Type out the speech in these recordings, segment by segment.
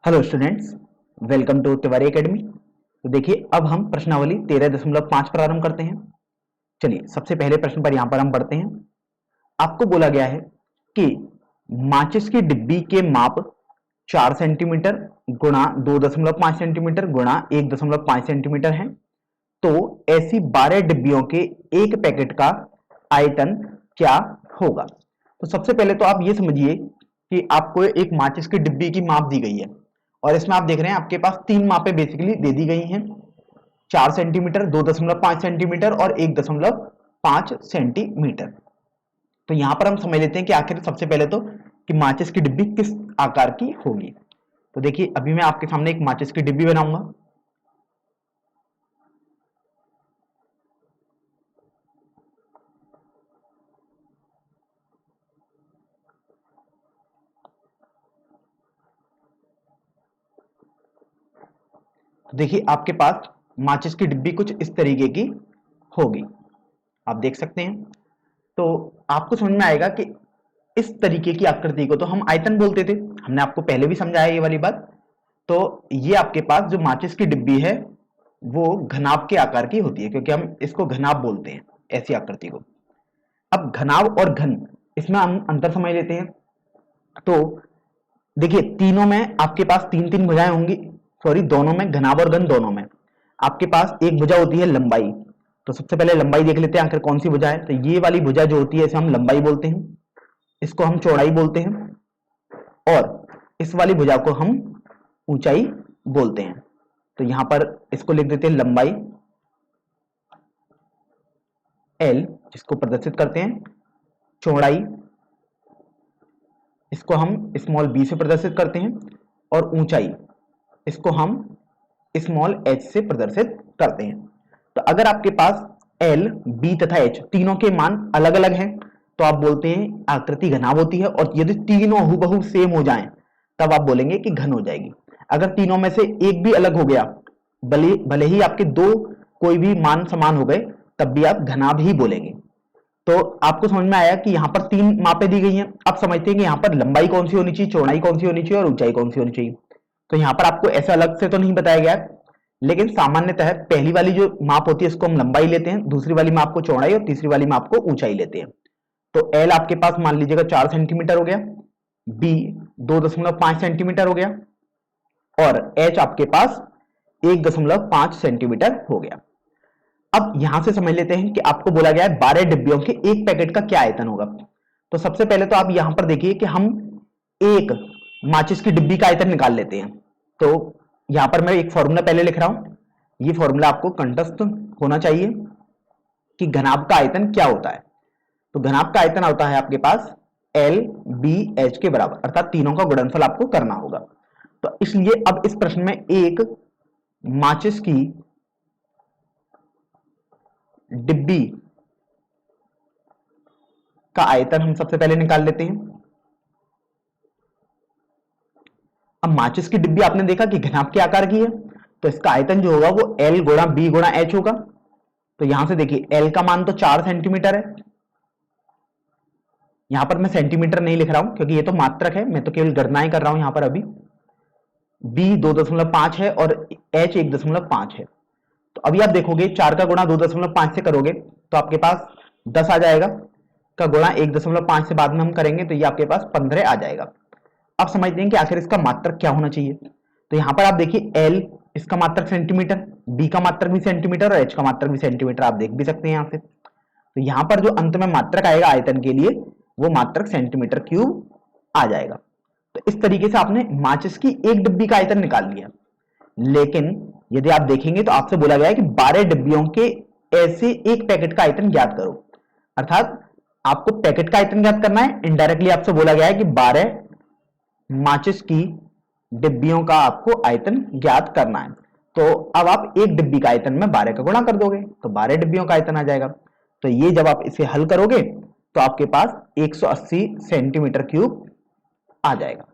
Hello students, welcome to Tiwari academy. तो देखिए, अब हम प्रश्नावली 13.5 प्रारंभ करते हैं। चलिए, सबसे पहले प्रश्न पर यहां पर हम पढ़ते हैं। आपको बोला गया है कि माचिस की डिब्बी के माप 4 सेंटीमीटर गुणा 2.5 सेंटीमीटर गुणा 1.5 सेंटीमीटर है। तो ऐसी 12 डिब्बियों के एक पैकेट का आयतन क्या होगा? तो सबसे पहले तो आप ये समझिए कि आपको एक माचिस की डिब्बी की माप दी गई है और इसमें आप देख रहे हैं आपके पास तीन मापें बेसिकली दे दी गई हैं। 4 सेंटीमीटर, 2.5 सेंटीमीटर और 1.5 सेंटीमीटर। तो यहां पर हम समझ लेते हैं कि आखिर सबसे पहले तो कि माचिस की डिब्बी किस आकार की होगी। तो देखिए, अभी मैं आपके सामने एक माचिस की डिब्बी बनाऊंगा। तो देखिए, आपके पास माचिस की डिब्बी कुछ इस तरीके की होगी, आप देख सकते हैं। तो आपको समझ में आएगा कि इस तरीके की आकृति को तो हम आयतन बोलते थे, हमने आपको पहले भी समझाया ये वाली बात। तो ये आपके पास जो माचिस की डिब्बी है वो घनाभ के आकार की होती है, क्योंकि हम इसको घनाभ बोलते हैं ऐसी आकृति को। अब घनाभ और घन, इसमें हम अंतर समझ लेते हैं। तो देखिए, तीनों में आपके पास तीन तीन भुजाएं होंगी, सॉरी दोनों में, घनाभ और घन दोनों में आपके पास एक भुजा होती है लंबाई। तो सबसे पहले लंबाई देख लेते हैं आखिर कौन सी भुजा है। तो ये वाली भुजा जो होती है इसे हम लंबाई बोलते हैं, इसको हम चौड़ाई बोलते हैं, और इस वाली भुजा को हम ऊंचाई बोलते हैं। तो यहां पर इसको लिख देते हैं लंबाई L, जिसको प्रदर्शित करते हैं चौड़ाई, इसको हम स्मॉल b से प्रदर्शित करते हैं, और ऊंचाई इसको हम स्मॉल h से प्रदर्शित करते हैं। तो अगर आपके पास L, B तथा H तीनों के मान अलग अलग हैं तो आप बोलते हैं आकृति घनाभ होती है, और यदि तीनों हूबहू सेम हो जाएं तब आप बोलेंगे कि घन हो जाएगी। अगर तीनों में से एक भी अलग हो गया, भले भले ही आपके दो कोई भी मान समान हो गए, तब भी आप घनाभ ही बोलेंगे। तो आपको समझ में आया कि यहाँ पर तीन मापें दी गई हैं। अब समझते हैं कि यहाँ पर लंबाई कौन सी होनी चाहिए, चौड़ाई कौन सी होनी चाहिए और ऊंचाई कौन सी होनी चाहिए। तो यहाँ पर आपको ऐसा अलग से तो नहीं बताया गया है, लेकिन सामान्यतः पहली वाली जो माप होती है इसको हम लंबाई लेते हैं, दूसरी वाली माप को चौड़ाई और तीसरी वाली माप को ऊंचाई लेते हैं। तो एल आपके पास मान लीजिएगा 4 सेंटीमीटर हो गया, बी 2.5 सेंटीमीटर हो गया, और एच आपके पास 1.5 सेंटीमीटर हो गया। अब यहां से समझ लेते हैं कि आपको बोला गया है 12 डिब्बियों के एक पैकेट का क्या आयतन होगा। तो सबसे पहले तो आप यहां पर देखिए कि हम एक माचिस की डिब्बी का आयतन निकाल लेते हैं। तो यहां पर मैं एक फॉर्मूला पहले लिख रहा हूं, ये फॉर्मूला आपको कंठस्थ होना चाहिए कि घनाभ का आयतन क्या होता है। तो घनाभ का आयतन होता है आपके पास एल बी एच के बराबर, अर्थात तीनों का गुणनफल आपको करना होगा। तो इसलिए अब इस प्रश्न में एक माचिस की डिब्बी का आयतन हम सबसे पहले निकाल लेते हैं। अब माचिस की डिब्बी आपने देखा कि घनाभ के आकार की है, तो इसका आयतन जो होगा वो L गुणा B गुणा H होगा। तो यहां से देखिए L का मान तो 4 सेंटीमीटर है, यहां पर मैं सेंटीमीटर नहीं लिख रहा हूं क्योंकि ये तो मात्रक है, मैं तो केवल गणनाएं कर रहा हूं यहां पर। अभी B 2.5 है और H 1.5 है। तो अभी आप देखोगे 4 का गुणा 2.5 से करोगे तो आपके पास 10 आ जाएगा, का गुणा 1.5 से बाद में हम करेंगे तो ये आपके पास 15 आ जाएगा। अब समझते हैं कि आखिर इसका मात्रक क्या होना चाहिए। तो यहां पर आप देखिए L इसका मात्रक सेंटीमीटर, B का मात्रक भी सेंटीमीटर और H का मात्रक भी सेंटीमीटर, आप देख भी सकते हैं यहां से। तो यहां पर जो अंत में मात्रक आएगा आयतन के लिए वो मात्रक सेंटीमीटर क्यूब आ जाएगा। तो इस तरीके से आपने माचिस की एक डिब्बी का आयतन निकाल लिया। लेकिन यदि आप देखेंगे तो आपसे बोला गया है कि 12 डिब्बियों के ऐसे एक पैकेट का आयतन ज्ञात करो, अर्थात आपको पैकेट का आयतन ज्ञात करना है। इनडायरेक्टली आपसे बोला गया है कि 12 माचिस की डिब्बियों का आपको आयतन ज्ञात करना है। तो अब आप एक डिब्बी का आयतन में 12 का गुणा कर दोगे तो 12 डिब्बियों का आयतन आ जाएगा। तो ये जब आप इसे हल करोगे तो आपके पास 180 सेंटीमीटर क्यूब आ जाएगा।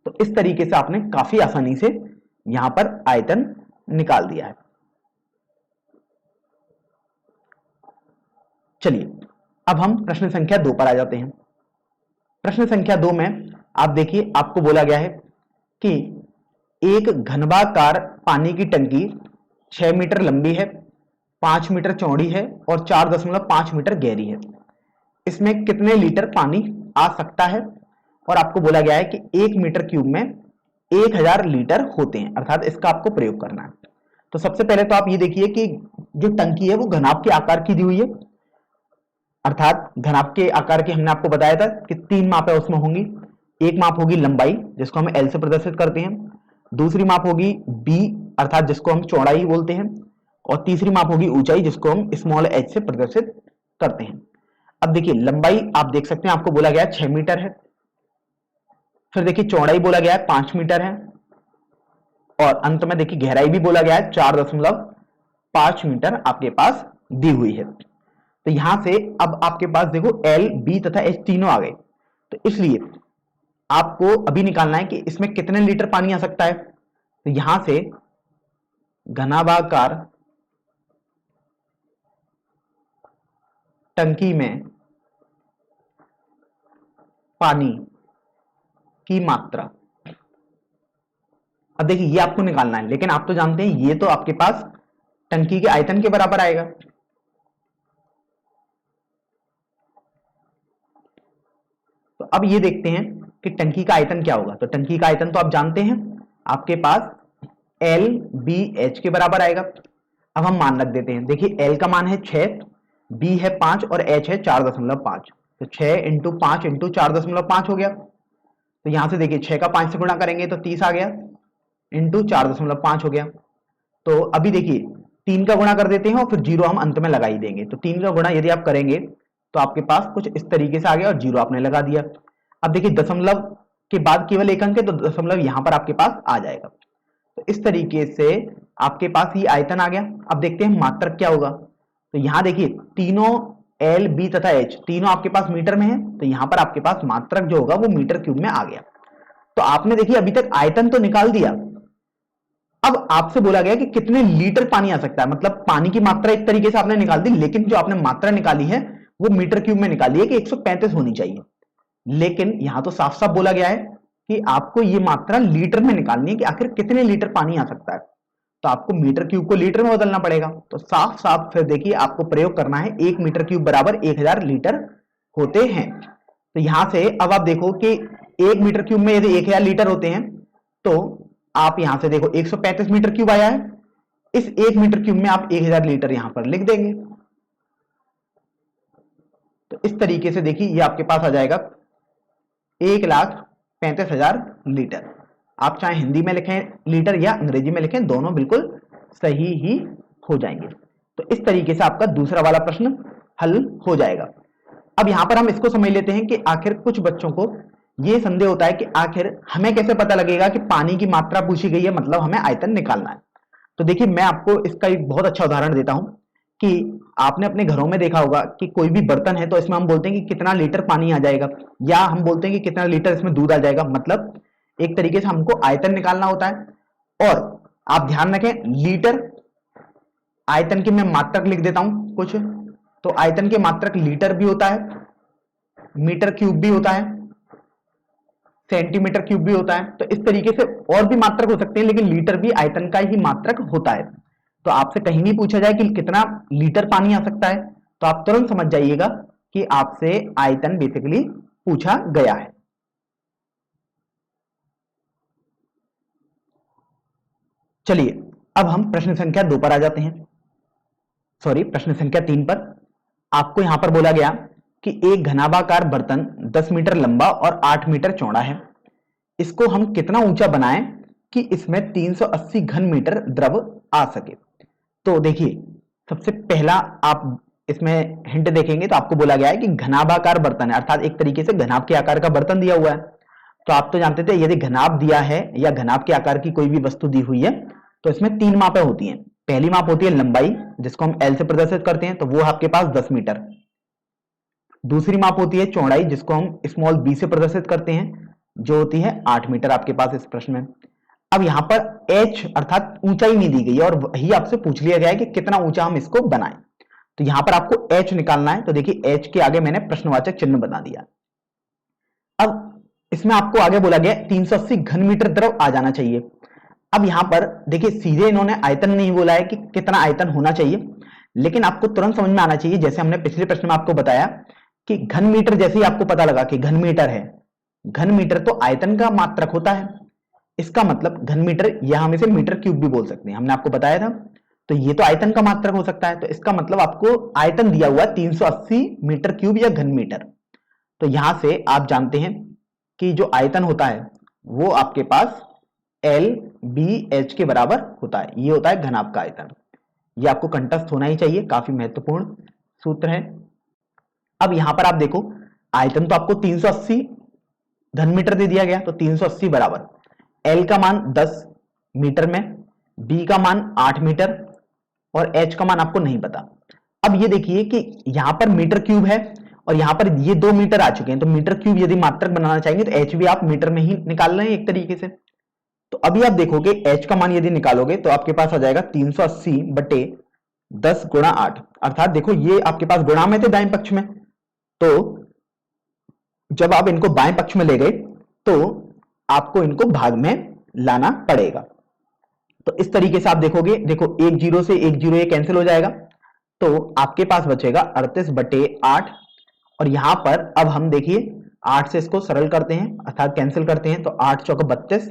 तो इस तरीके से आपने काफी आसानी से यहां पर आयतन निकाल दिया है। चलिए, अब हम प्रश्न संख्या 2 पर आ जाते हैं। प्रश्न संख्या 2 में आप देखिए आपको बोला गया है कि एक घनवाकार पानी की टंकी 6 मीटर लंबी है, 5 मीटर चौड़ी है और 4.5 मीटर गहरी है। इसमें कितने लीटर पानी आ सकता है? और आपको बोला गया है कि 1 मीटर क्यूब में 1000 लीटर होते हैं, अर्थात इसका आपको प्रयोग करना है। तो सबसे पहले तो आप ये देखिए कि जो टंकी है वो घनाभ के आकार की दी हुई है, अर्थात घनाभ के आकार की हमने आपको बताया था कि 3 मापें उसमें होंगी। एक माप होगी लंबाई, जिसको हम एल से प्रदर्शित करते हैं। दूसरी माप होगी बी, अर्थात जिसको हम चौड़ाई बोलते हैं। और तीसरी माप होगी ऊंचाई, जिसको हम स्मॉल एच से प्रदर्शित करते हैं। अब देखिए लंबाई आप देख सकते हैं, आपको बोला गया 6 मीटर है। फिर देखिए चौड़ाई बोला गया है 5 मीटर है। और अंत में देखिए गहराई भी बोला गया है 4.5 मीटर आपके पास दी हुई है। तो यहां से अब आपके पास देखो एल, बी तथा एच तीनों आ गए। तो इसलिए आपको अभी निकालना है कि इसमें कितने लीटर पानी आ सकता है। तो यहां से घनाभाकार टंकी में पानी की मात्रा, अब देखिए ये आपको निकालना है, लेकिन आप तो जानते हैं ये तो आपके पास टंकी के आयतन के बराबर आएगा। तो अब ये देखते हैं कि टंकी का आयतन क्या होगा। तो टंकी का आयतन तो आप जानते हैं, आपके पास एल बी एच के बराबर आएगा। अब हम मान रख देते हैं, देखिए एल का मान है 6, बी है 5 और एच है 4.5। तो 6 इंटू 5 इंटू 4.5 हो गया। तो यहां से देखिए 6 का 5 से गुणा करेंगे तो 30 आ गया, इंटू 4.5 हो गया। तो अभी देखिए 3 का गुणा कर देते हैं और फिर जीरो हम अंत में लगा ही देंगे। तो 3 का गुणा यदि आप करेंगे तो आपके पास कुछ इस तरीके से आ गया और जीरो आपने लगा दिया। अब देखिए दशमलव के बाद केवल एक अंक है, तो दशमलव यहां पर आपके पास आ जाएगा। तो इस तरीके से आपके पास ये आयतन आ गया। अब देखते हैं मात्रक क्या होगा। तो यहां देखिए तीनों एल, बी तथा एच तीनों आपके पास मीटर में है, तो यहां पर आपके पास मात्रक जो होगा वो मीटर क्यूब में आ गया। तो आपने देखिए अभी तक आयतन तो निकाल दिया। अब आपसे बोला गया कि कितने लीटर पानी आ सकता है, मतलब पानी की मात्रा एक तरीके से आपने निकाल दी, लेकिन जो आपने मात्रा निकाली है वो मीटर क्यूब में निकाली है कि 135 होनी चाहिए। लेकिन यहां तो साफ साफ बोला गया है कि आपको ये मात्रा लीटर में निकालनी है कि आखिर कितने लीटर पानी आ सकता है। तो आपको मीटर क्यूब को लीटर में बदलना पड़ेगा। तो साफ साफ फिर देखिए आपको प्रयोग करना है, 1 मीटर क्यूब बराबर 1000 लीटर होते हैं। तो यहां से अब आप देखो कि 1 मीटर क्यूब में यदि 1000 लीटर होते हैं, तो आप यहां से देखो 135 मीटर क्यूब आया है। इस 1 मीटर क्यूब में आप 1000 लीटर यहां पर लिख देंगे। तो इस तरीके से देखिए ये आपके पास आ जाएगा 1,35,000 लीटर। आप चाहे हिंदी में लिखें लीटर या अंग्रेजी में लिखें, दोनों बिल्कुल सही ही हो जाएंगे। तो इस तरीके से आपका दूसरा वाला प्रश्न हल हो जाएगा। अब यहां पर हम इसको समझ लेते हैं कि आखिर कुछ बच्चों को यह संदेह होता है कि आखिर हमें कैसे पता लगेगा कि पानी की मात्रा पूछी गई है, मतलब हमें आयतन निकालना है। तो देखिए मैं आपको इसका एक बहुत अच्छा उदाहरण देता हूं कि आपने अपने घरों में देखा होगा कि कोई भी बर्तन है तो इसमें हम बोलते हैं कि कितना लीटर पानी आ जाएगा, या हम बोलते हैं कि कितना लीटर इसमें दूध आ जाएगा। मतलब एक तरीके से हमको आयतन निकालना होता है। और आप ध्यान रखें, लीटर आयतन की मैं मात्रक लिख देता हूं कुछ। तो आयतन के मात्रक लीटर भी होता है, मीटर क्यूब भी होता है, सेंटीमीटर क्यूब भी होता है। तो इस तरीके से और भी मात्रक हो सकते हैं, लेकिन लीटर भी आयतन का ही मात्रक होता है। तो आपसे कहीं नहीं पूछा जाए कि कितना लीटर पानी आ सकता है, तो आप तुरंत समझ जाइएगा कि आपसे आयतन बेसिकली पूछा गया है। चलिए अब हम प्रश्न संख्या 2 पर आ जाते हैं, सॉरी प्रश्न संख्या 3 पर। आपको यहां पर बोला गया कि एक घनाभाकार बर्तन 10 मीटर लंबा और 8 मीटर चौड़ा है। इसको हम कितना ऊंचा बनाएं कि इसमें 380 घन मीटर द्रव आ सके। तो देखिए सबसे पहला आप इसमें हिंट देखेंगे तो आपको बोला गया है कि घनाभाकार बर्तन है, अर्थात एक तरीके से घनाभ के आकार का बर्तन दिया हुआ है। तो आप तो जानते थे यदि घनाभ दिया है या घनाभ के आकार की कोई भी वस्तु दी हुई है तो इसमें 3 मापें होती हैं। पहली माप होती है लंबाई, जिसको हम एल से प्रदर्शित करते हैं, तो वो आपके पास 10 मीटर। दूसरी माप होती है चौड़ाई, जिसको हम स्मॉल बी से प्रदर्शित करते हैं, जो होती है 8 मीटर आपके पास इस प्रश्न में। अब यहां पर h अर्थात ऊंचाई नहीं दी गई है और वही आपसे पूछ लिया गया है कि कितना ऊंचा हम इसको बनाएं। तो यहां पर आपको h निकालना है। तो देखिए h के आगे मैंने प्रश्नवाचक चिन्ह बना दिया। अब इसमें आपको आगे बोला गया 380 घन मीटर द्रव आ जाना चाहिए। अब यहां पर देखिए सीधे इन्होंने आयतन नहीं बोला है कि कितना आयतन होना चाहिए, लेकिन आपको तुरंत समझ में आना चाहिए, जैसे हमने पिछले प्रश्न में आपको बताया कि घन मीटर, जैसे ही आपको पता लगा कि घन मीटर है, घन मीटर तो आयतन का मात्रक होता है, इसका मतलब घन मीटर, या हम इसे मीटर क्यूब भी बोल सकते हैं, हमने आपको बताया था। तो ये तो आयतन का मात्रक हो सकता है, तो इसका मतलब आपको आयतन दिया हुआ 380 मीटर क्यूब या घन मीटर। तो यहां से आप जानते हैं कि जो आयतन होता है वो आपके पास एल बी एच के बराबर होता है, ये होता है घनाभ का आयतन। ये आपको कंठस्थ होना ही चाहिए, काफी महत्वपूर्ण सूत्र है। अब यहां पर आप देखो आयतन तो आपको 380 घन मीटर दे दिया गया, तो 380 बराबर एल का मान 10 मीटर में, बी का मान 8 मीटर और एच का मान आपको नहीं पता। अब ये देखिए कि यहां पर मीटर क्यूब है और यहां पर ये 2 मीटर आ चुके हैं, तो मीटर क्यूब यदि मात्रक बनाना चाहेंगे तो एच भी आप मीटर में ही निकाल रहे हैं एक तरीके से। तो अभी आप देखोगे एच का मान यदि निकालोगे तो आपके पास आ जाएगा 380 बटे 10 गुणा 8, अर्थात देखो ये आपके पास गुणा में थे दाएं पक्ष में, तो जब आप इनको बाएं पक्ष में ले गए तो आपको इनको भाग में लाना पड़ेगा। तो इस तरीके से आप देखोगे, देखो एक जीरो से एक जीरो ये कैंसिल हो जाएगा, तो आपके पास बचेगा 38 बटे 8। और यहां पर अब हम देखिए 8 से इसको सरल करते हैं अर्थात कैंसिल करते हैं, तो 8 चौका 32,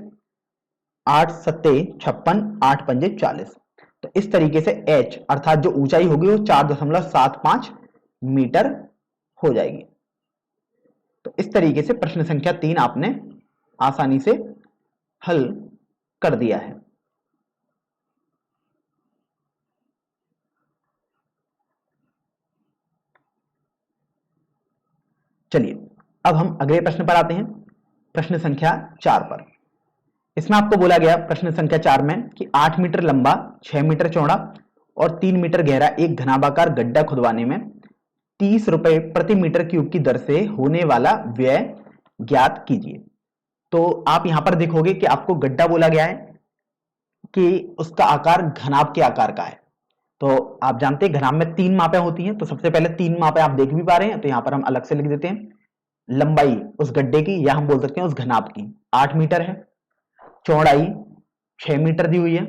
8 सत्ते 56, 8 पंजे 40। तो इस तरीके से h अर्थात जो ऊंचाई होगी वो 4.75 मीटर हो जाएगी। तो इस तरीके से प्रश्न संख्या 3 आपने आसानी से हल कर दिया है। चलिए अब हम अगले प्रश्न पर आते हैं, प्रश्न संख्या 4 पर। इसमें आपको बोला गया प्रश्न संख्या 4 में कि 8 मीटर लंबा, 6 मीटर चौड़ा और 3 मीटर गहरा एक घनाभाकार गड्ढा खुदवाने में 30 रुपए प्रति मीटर क्यूब की दर से होने वाला व्यय ज्ञात कीजिए। तो आप यहां पर देखोगे कि आपको गड्ढा बोला गया है कि उसका आकार घनाभ के आकार का है। तो आप जानते हैं घनाभ में 3 मापें होती हैं, तो सबसे पहले 3 मापें आप देख भी पा रहे हैं, तो यहां पर हम अलग से लिख देते हैं। लंबाई उस गड्ढे की, या हम बोल सकते हैं उस घनाभ की, 8 मीटर है, चौड़ाई 6 मीटर दी हुई है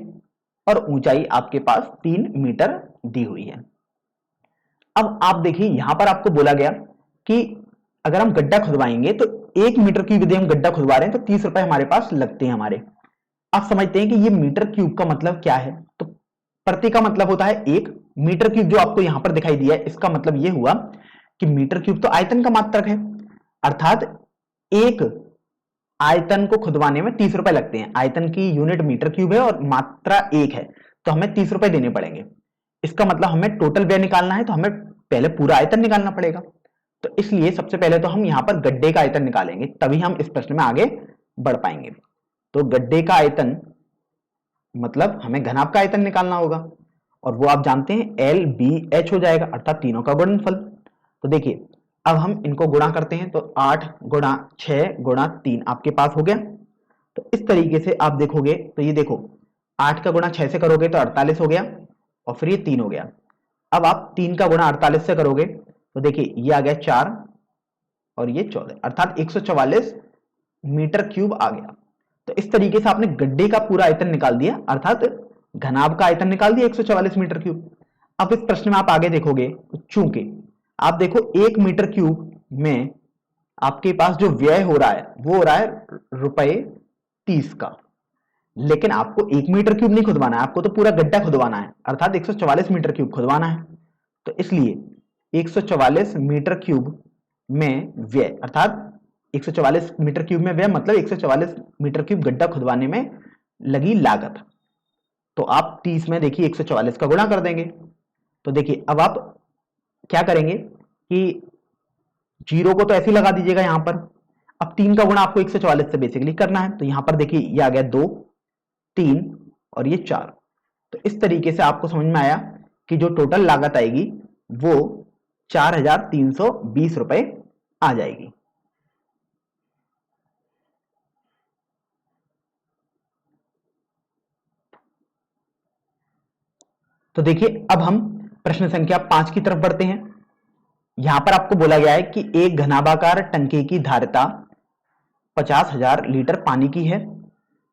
और ऊंचाई आपके पास 3 मीटर दी हुई है। अब आप देखिए यहां पर आपको बोला गया कि अगर हम गड्ढा खुदवाएंगे तो 1 मीटर क्यूब यदि हम गड्ढा खुदवा रहे हैं तो 30 रुपए हमारे पास लगते हैं हमारे। आप समझते हैं कि ये मीटर क्यूब का मतलब क्या है, तो प्रति का मतलब होता है 1 मीटर क्यूब, जो आपको यहां पर दिखाई दिया है इसका मतलब यह हुआ कि मीटर क्यूब तो आयतन का मात्रक है, अर्थात एक आयतन को खुदवाने में 30 रुपए लगते हैं। आयतन की यूनिट मीटर क्यूब है और मात्रा 1 है, तो हमें 30 रुपए देने पड़ेंगे। इसका मतलब हमें टोटल व्यय निकालना है तो हमें पहले पूरा आयतन निकालना पड़ेगा। तो इसलिए सबसे पहले तो हम यहां पर गड्ढे का आयतन निकालेंगे, तभी हम इस प्रश्न में आगे बढ़ पाएंगे। तो गड्ढे का आयतन मतलब हमें घनाभ का आयतन निकालना होगा और वो आप जानते हैं एल बी एच हो जाएगा, अर्थात तीनों का गुणनफल। तो देखिए अब हम इनको गुणा करते हैं, तो 8 गुणा 6 गुणा 3 आपके पास हो गया। तो इस तरीके से आप देखोगे तो ये देखो 8 का गुणा 6 से करोगे तो 48 हो गया और फिर ये 3 हो गया। अब आप 3 का गुणा 48 से करोगे तो देखिए ये आ गया 4 और ये 14, अर्थात 144 मीटर क्यूब आ गया। तो इस तरीके से आपने गड्ढे का पूरा आयतन निकाल दिया, अर्थात घनाभ का आयतन निकाल दिया 144 मीटर क्यूब। अब इस प्रश्न में आप आगे देखोगे तो चूंकि आप देखो 1 मीटर क्यूब में आपके पास जो व्यय हो रहा है वो हो रहा है रुपए 30 का, लेकिन आपको 1 मीटर क्यूब नहीं खुदवाना है, आपको तो पूरा गड्ढा खुदवाना है, अर्थात 144 मीटर क्यूब खुदवाना है। तो इसलिए 144 मीटर क्यूब में व्यय, अर्थात 144 मीटर क्यूब में व्यय मतलब 144 मीटर क्यूब गड्ढा खुदवाने में लगी लागत। तो आप 30 में देखिए 144 का गुणा कर देंगे। तो देखिए अब आप क्या करेंगे कि जीरो को तो ऐसे ही लगा दीजिएगा यहां पर। अब 3 का गुणा आपको 144 से बेसिकली करना है, तो यहां पर देखिए ये आ गया 2, 3 और ये 4। तो इस तरीके से आपको समझ में आया कि जो टोटल लागत आएगी वो 4320 रुपए आ जाएगी। तो देखिए अब हम प्रश्न संख्या 5 की तरफ बढ़ते हैं। यहां पर आपको बोला गया है कि एक घनाभाकार टंकी की धारिता 50,000 लीटर पानी की है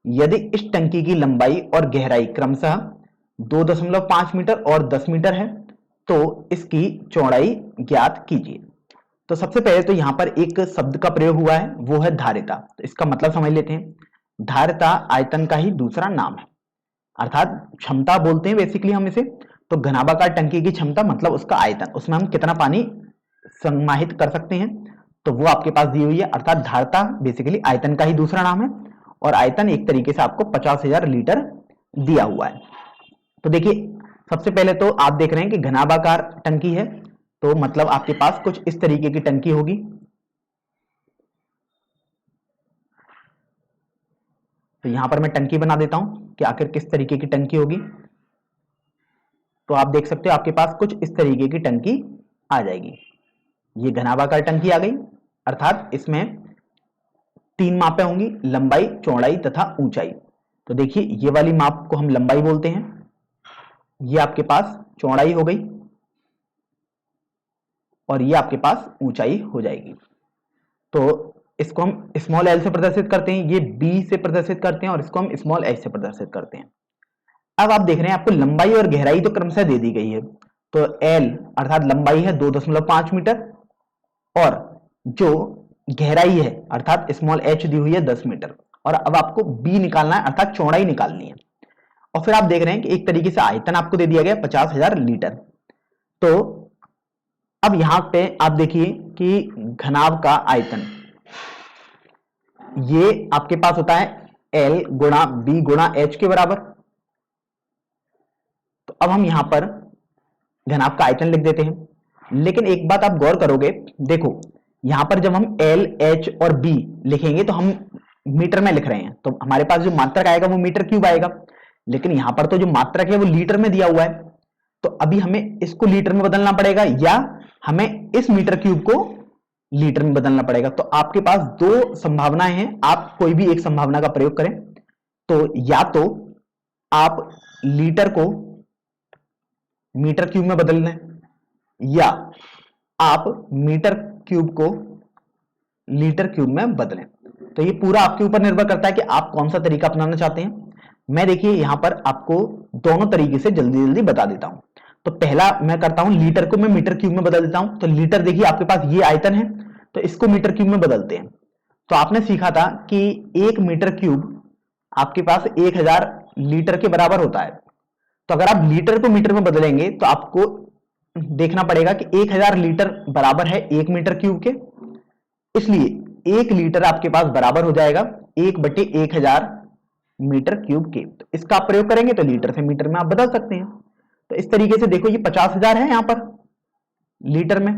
यदि इस टंकी की लंबाई और गहराई क्रमशः 2.5 मीटर और 10 मीटर है तो इसकी चौड़ाई ज्ञात कीजिए। तो सबसे पहले तो यहां पर एक शब्द का प्रयोग हुआ है, वो है धारिता। तो इसका मतलब समझ लेते हैं। धारिता आयतन का ही दूसरा नाम है, अर्थात क्षमता बोलते हैं बेसिकली हम इसे। तो घनाभाकार टंकी की क्षमता मतलब उसका आयतन, उसमें हम कितना पानी समाहित कर सकते हैं, तो वो आपके पास दी हुई है। अर्थात धारिता बेसिकली आयतन का ही दूसरा नाम है, और आयतन एक तरीके से आपको 50,000 लीटर दिया हुआ है। तो देखिए, सबसे पहले तो आप देख रहे हैं कि घनाभाकार टंकी है, तो मतलब आपके पास कुछ इस तरीके की टंकी होगी। तो यहां पर मैं टंकी बना देता हूं कि आखिर किस तरीके की टंकी होगी। तो आप देख सकते हो आपके पास कुछ इस तरीके की टंकी आ जाएगी। ये घनाभाकार टंकी आ गई, अर्थात इसमें 3 मापें होंगी, लंबाई, चौड़ाई तथा ऊंचाई। तो देखिए, ये वाली माप को हम लंबाई बोलते हैं, ये आपके पास चौड़ाई हो गई, और ये आपके पास ऊंचाई हो जाएगी। तो इसको हम स्मॉल एल से प्रदर्शित करते हैं, ये बी से प्रदर्शित करते हैं, और इसको हम स्मॉल एच से प्रदर्शित करते हैं। अब आप देख रहे हैं आपको लंबाई और गहराई तो क्रमशः दे दी गई है। तो एल अर्थात लंबाई है 2.5 मीटर, और जो गहराई है अर्थात स्मॉल एच दी हुई है 10 मीटर। और अब आपको बी निकालना है, अर्थात चौड़ाई निकालनी है। और फिर आप देख रहे हैं कि एक तरीके से आयतन आपको दे दिया गया 50,000 लीटर। तो अब यहां पे आप देखिए कि घनाभ का आयतन ये आपके पास होता है L गुणा B गुणा H के बराबर। तो अब हम यहां पर घनाभ का आयतन लिख देते हैं। लेकिन एक बात आप गौर करोगे, देखो यहां पर जब हम L, H और B लिखेंगे तो हम मीटर में लिख रहे हैं, तो हमारे पास जो मात्रक आएगा वो मीटर क्यूब आएगा। लेकिन यहां पर तो जो मात्रक है वो लीटर में दिया हुआ है, तो अभी हमें इसको लीटर में बदलना पड़ेगा, या हमें इस मीटर क्यूब को लीटर में बदलना पड़ेगा। तो आपके पास दो संभावनाएं हैं, आप कोई भी एक संभावना का प्रयोग करें। तो या तो आप लीटर को मीटर क्यूब में बदल लें, या आप मीटर क्यूब को लीटर क्यूब में बदलें। तो ये पूरा आपके ऊपर निर्भर करता है कि आप कौन सा तरीका अपनाना चाहते हैं। मैं देखिए यहां पर आपको दोनों तरीके से जल्दी जल्दी बता देता हूं। तो पहला मैं करता हूं, लीटर को मैं मीटर क्यूब में बदल देता हूं। तो लीटर देखिए आपके पास ये आयतन है, तो इसको मीटर क्यूब में बदलते हैं। तो आपने सीखा था कि 1 मीटर क्यूब आपके पास 1000 लीटर के बराबर होता है। तो अगर आप लीटर को मीटर में बदलेंगे तो आपको देखना पड़ेगा कि 1000 लीटर बराबर है 1 मीटर क्यूब के, इसलिए 1 लीटर आपके पास बराबर हो जाएगा 1/1000 मीटर क्यूब के। तो इसका आप प्रयोग करेंगे तो लीटर से मीटर में आप बदल सकते हैं। तो इस तरीके से देखो, ये 50,000 है यहां पर लीटर में।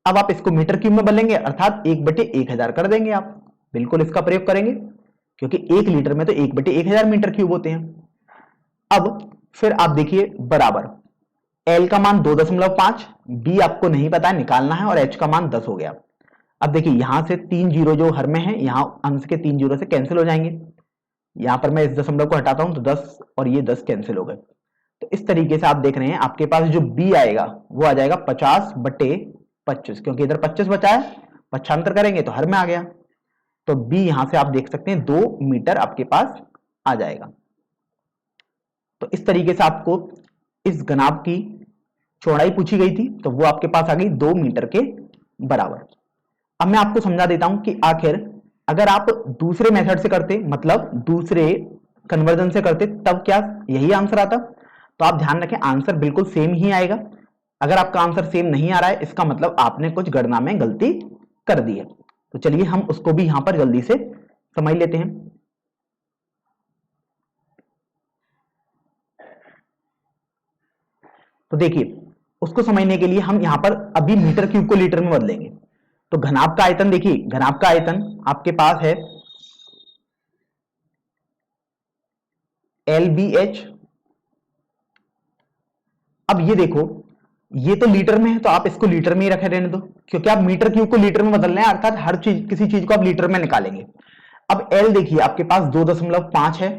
अब आप इसको मीटर क्यूब में बदलेंगे, अर्थात 1/1000 कर देंगे। आप बिल्कुल इसका प्रयोग करेंगे, क्योंकि 1 लीटर में तो 1/1000 मीटर क्यूब होते हैं। अब फिर आप देखिए बराबर L का मान 2.5, B आपको नहीं पता है, निकालना है, और H का मान 10 हो गया। अब देखिए यहां से 3 जीरो जो हर में है, यहां अंश के 3 जीरो से कैंसिल हो जाएंगे। यहां पर मैं इस दशमलव को हटाता हूं तो 10 और ये 10 कैंसिल हो गए। तो इस तरीके से आप देख रहे हैं आपके पास जो B आएगा वो आ जाएगा 50/25, क्योंकि इधर 25 बचा है, पक्षांतर करेंगे तो हर में आ गया। तो B यहां से आप देख सकते हैं 2 मीटर आपके पास आ जाएगा। तो इस तरीके से आपको इस घनाभ की चौड़ाई पूछी गई थी, तो वो आपके पास आ गई 2 मीटर के बराबर। अब मैं आपको समझा देता हूं कि आखिर अगर आप दूसरे मेथड से करते, मतलब दूसरे कन्वर्जन से करते, तब क्या यही आंसर आता? तो आप ध्यान रखें, आंसर बिल्कुल सेम ही आएगा। अगर आपका आंसर सेम नहीं आ रहा है, इसका मतलब आपने कुछ गणना में गलती कर दी है। तो चलिए हम उसको भी यहां पर जल्दी से समझ लेते हैं। तो देखिए, उसको समझने के लिए हम यहां पर अभी मीटर क्यूब को लीटर में बदलेंगे। तो घनाभ का आयतन देखिए, घनाभ का आयतन आपके पास है LBH। अब ये देखो, ये तो लीटर में है, तो आप इसको लीटर में ही रखे रहने दो, क्योंकि आप मीटर क्यूब को लीटर में बदल रहे हैं, अर्थात हर चीज, किसी चीज को आप लीटर में निकालेंगे। अब L देखिए आपके पास 2.5 है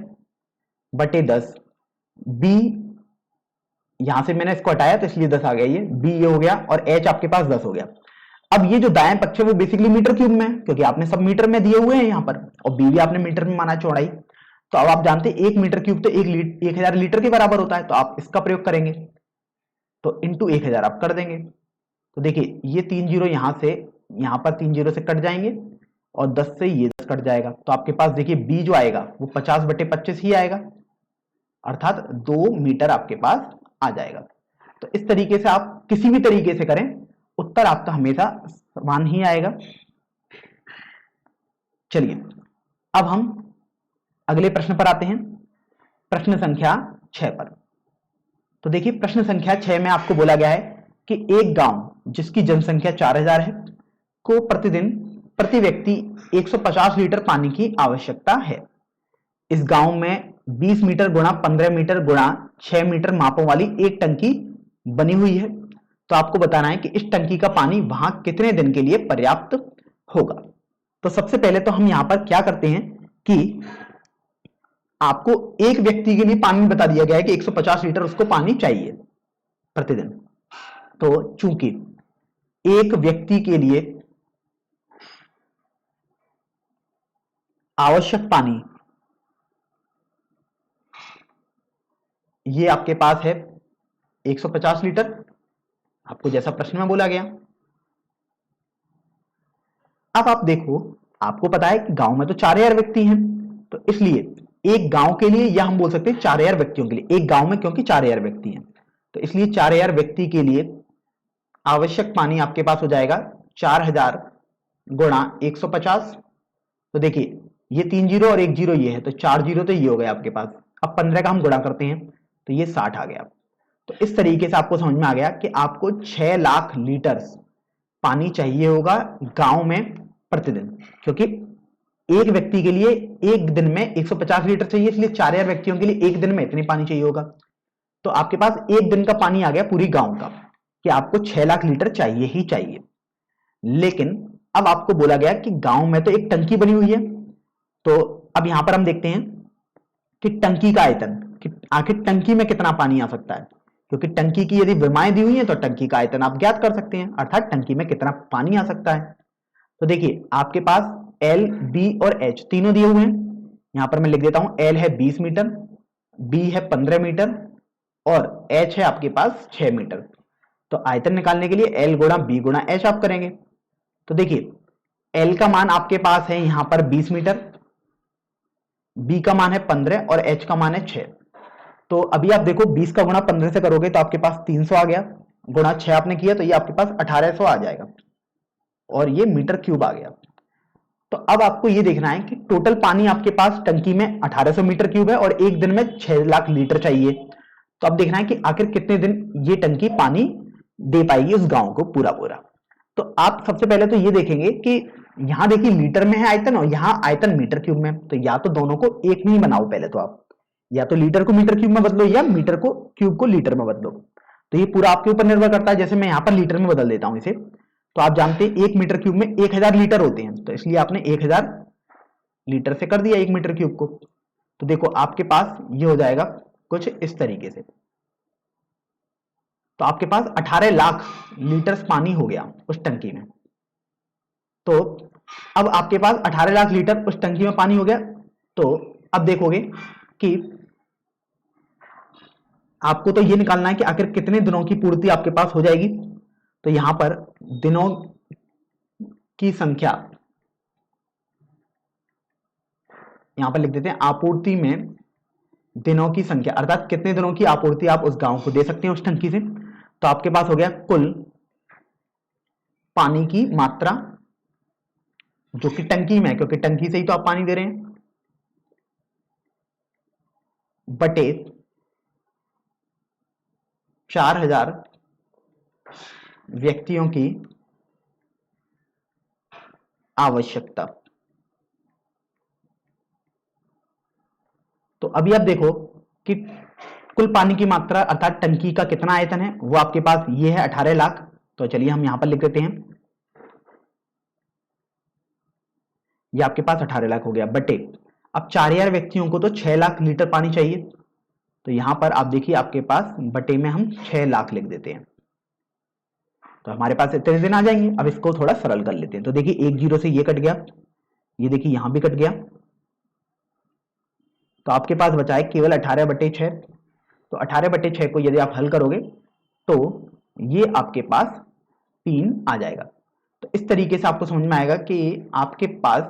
बटे 10, B यहां से मैंने इसको हटाया तो इसलिए 10 आ गया, ये B ये हो गया, और H आपके पास 10 हो गया। अब ये जो दाएं पक्ष है वो बेसिकली मीटर क्यूब में है, क्योंकि आपने सब मीटर में दिए हुए हैं यहां पर, और B भी आपने मीटर में माना चौड़ाई। तो अब आप जानते हैं 1 मीटर क्यूब तो 1000 लीटर के बराबर होता है, तो आप इसका प्रयोग करेंगे, तो इंटू 1000 आप कर देंगे। तो देखिए ये 3 जीरो यहां से, यहां पर 3 जीरो से कट जाएंगे और 10 से ये 10 कट जाएगा, तो आपके पास देखिए बी जो आएगा वो 50/25 ही आएगा, अर्थात 2 मीटर आपके पास आ जाएगा। तो इस तरीके से आप किसी भी तरीके से करें, उत्तर आपका हमेशा समान ही आएगा। चलिए अब हम अगले प्रश्न पर आते हैं, प्रश्न संख्या 6 पर। तो देखिए प्रश्न संख्या 6 में आपको बोला गया है कि एक गांव जिसकी जनसंख्या 4000 है को प्रतिदिन प्रति व्यक्ति 150 लीटर पानी की आवश्यकता है। इस गांव में 20 मीटर गुणा 15 मीटर गुणा 6 मीटर मापों वाली एक टंकी बनी हुई है। तो आपको बताना है कि इस टंकी का पानी वहां कितने दिन के लिए पर्याप्त होगा। तो सबसे पहले तो हम यहां पर क्या करते हैं कि आपको एक व्यक्ति के लिए पानी बता दिया गया है कि 150 लीटर उसको पानी चाहिए प्रतिदिन। तो चूंकि एक व्यक्ति के लिए आवश्यक पानी ये आपके पास है 150 लीटर, आपको जैसा प्रश्न में बोला गया। अब आप देखो, आपको पता है कि गांव में तो 4000 व्यक्ति हैं, तो इसलिए एक गांव के लिए, या हम बोल सकते हैं 4000 व्यक्तियों के लिए, एक गांव में क्योंकि 4000 व्यक्ति हैं, तो इसलिए 4000 व्यक्ति के लिए आवश्यक पानी आपके पास हो जाएगा 4000 गुणा 150। तो देखिए ये 3 जीरो और 1 जीरो ये है, तो 4 जीरो तो ये हो गया आपके पास। अब 15 का हम गुणा करते हैं तो ये 60 आ गया। तो इस तरीके से आपको समझ में आ गया कि आपको 6 लाख लीटर पानी चाहिए होगा गांव में प्रतिदिन, क्योंकि एक व्यक्ति के लिए एक दिन में 150 लीटर चाहिए, इसलिए 4000 व्यक्तियों के लिए एक दिन में इतनी पानी चाहिए होगा। तो आपके पास एक दिन का पानी आ गया पूरी गांव का, कि आपको 6 लाख लीटर चाहिए ही चाहिए। लेकिन अब आपको बोला गया कि गांव में तो एक टंकी बनी हुई है, तो अब यहां पर हम देखते हैं कि टंकी का आयतन, कि आखिर टंकी में कितना पानी आ सकता है, क्योंकि टंकी की यदि विमाएं दी हुई हैं तो टंकी का आयतन आप ज्ञात कर सकते हैं, अर्थात टंकी में कितना पानी आ सकता है। तो देखिए आपके पास एल, बी और एच तीनों दिए हुए हैं। यहां पर मैं लिख देता हूं, एल है 20 मीटर, बी है 15 मीटर और एच है आपके पास 6 मीटर। तो आयतन निकालने के लिए एल गुणा बी गुणा एच आप करेंगे। तो देखिए एल का मान आपके पास है यहां पर 20 मीटर, बी का मान है 15 और एच का मान है 6। तो अभी आप देखो 20 का गुणा 15 से करोगे तो आपके पास 300 आ गया, गुणा 6 आपने किया तो ये आपके पास 1800 आ जाएगा, और ये मीटर क्यूब आ गया। तो अब आपको ये देखना है कि टोटल पानी आपके पास टंकी में 1800 मीटर क्यूब है और एक दिन में 6 लाख लीटर चाहिए। तो अब देखना है कि आखिर कितने दिन ये टंकी पानी दे पाएगी उस गांव को पूरा पूरा। तो आप सबसे पहले तो ये देखेंगे कि यहां देखिए लीटर में है आयतन और यहां आयतन मीटर क्यूब में, तो या तो दोनों को एक में ही बनाओ पहले, तो आप या तो लीटर को मीटर क्यूब में बदलो या मीटर को क्यूब को लीटर में बदलो। तो ये पूरा आपके ऊपर निर्भर करता है। जैसे मैं यहां पर लीटर में बदल देता हूं इसे, तो आप जानते हैं 1 मीटर क्यूब में 1000 लीटर होते हैं, तो इसलिए आपने 1000 लीटर से कर दिया 1 मीटर क्यूब को। तो देखो आपके पास ये हो जाएगा कुछ इस तरीके से। तो आपके पास 18 लाख लीटर पानी हो गया उस टंकी में। तो अब आपके पास 18 लाख लीटर उस टंकी में पानी हो गया। तो अब देखोगे कि आपको तो ये निकालना है कि आखिर कितने दिनों की पूर्ति आपके पास हो जाएगी। तो यहां पर दिनों की संख्या यहां पर लिख देते हैं, आपूर्ति में दिनों की संख्या, अर्थात कितने दिनों की आपूर्ति आप उस गांव को दे सकते हैं उस टंकी से। तो आपके पास हो गया कुल पानी की मात्रा जो कि टंकी में है, क्योंकि टंकी से ही तो आप पानी दे रहे हैं, बटे 4000 व्यक्तियों की आवश्यकता। तो अभी आप देखो कि कुल पानी की मात्रा अर्थात टंकी का कितना आयतन है, वो आपके पास ये है 18 लाख। तो चलिए हम यहां पर लिख देते हैं, ये आपके पास 18 लाख हो गया, बटे अब 4000 व्यक्तियों को तो 6 लाख लीटर पानी चाहिए। तो यहां पर आप देखिए आपके पास बटे में हम 6 लाख लिख देते हैं, तो हमारे पास इतने दिन आ जाएंगे। अब इसको थोड़ा सरल कर लेते हैं। तो देखिए 1 जीरो से ये कट गया, ये देखिए यहां भी कट गया, तो आपके पास बचा है केवल 18/6। तो 18/6 को यदि आप हल करोगे तो ये आपके पास 3 आ जाएगा। तो इस तरीके से आपको समझ में आएगा कि आपके पास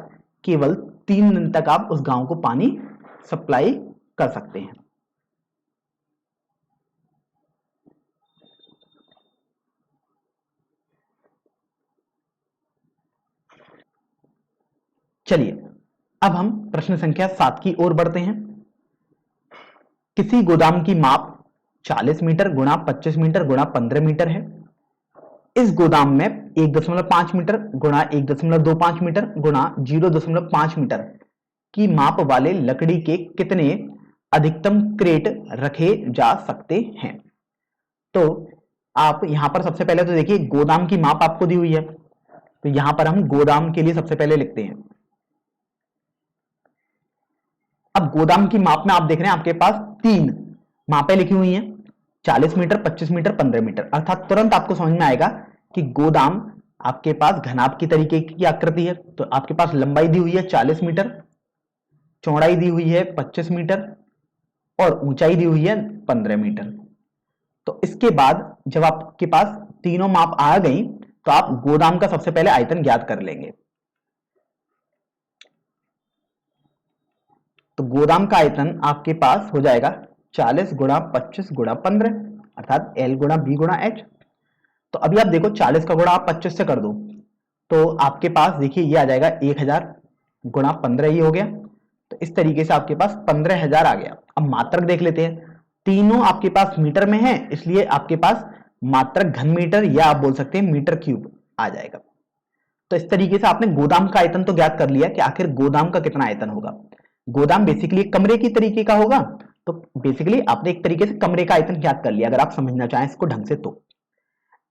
केवल 3 दिन तक आप उस गांव को पानी सप्लाई कर सकते हैं। चलिए अब हम प्रश्न संख्या 7 की ओर बढ़ते हैं। किसी गोदाम की माप 40 मीटर गुणा 25 मीटर गुणा 15 मीटर है। इस गोदाम में 1.5 मीटर गुणा 1.25 मीटर गुणा 0.5 मीटर की माप वाले लकड़ी के कितने अधिकतम क्रेट रखे जा सकते हैं। तो आप यहां पर सबसे पहले तो देखिए गोदाम की माप आपको दी हुई है, तो यहां पर हम गोदाम के लिए सबसे पहले लिखते हैं। अब गोदाम की माप में आप देख रहे हैं आपके पास 3 मापें लिखी हुई हैं, 40 मीटर 25 मीटर 15 मीटर। अर्थात तुरंत आपको समझ में आएगा कि गोदाम आपके पास घनाभ की तरीके की आकृति है। तो आपके पास लंबाई दी हुई है 40 मीटर, चौड़ाई दी हुई है 25 मीटर और ऊंचाई दी हुई है 15 मीटर। तो इसके बाद जब आपके पास तीनों माप आ गई तो आप गोदाम का सबसे पहले आयतन ज्ञात कर लेंगे। तो गोदाम का आयतन आपके पास हो जाएगा 40 गुणा 25 गुणा 15 अर्थात L गुणा B गुणा H। तो अभी आप देखो 40 का गुणा आप 25 से कर दो तो आपके पास देखिए ये आ जाएगा 1000 गुणा 15 ही हो गया। तो इस तरीके से आपके पास 15,000 आ गया। अब मात्रक देख लेते हैं, तीनों आपके पास मीटर में है इसलिए आपके पास मात्रक घन मीटर या आप बोल सकते हैं मीटर क्यूब आ जाएगा। तो इस तरीके से आपने गोदाम का आयतन तो ज्ञात कर लिया कि आखिर गोदाम का कितना आयतन होगा। गोदाम बेसिकली कमरे की तरीके का होगा, तो बेसिकली आपने एक तरीके से कमरे का आयतन ज्ञात कर लिया अगर आप समझना चाहें इसको ढंग से। तो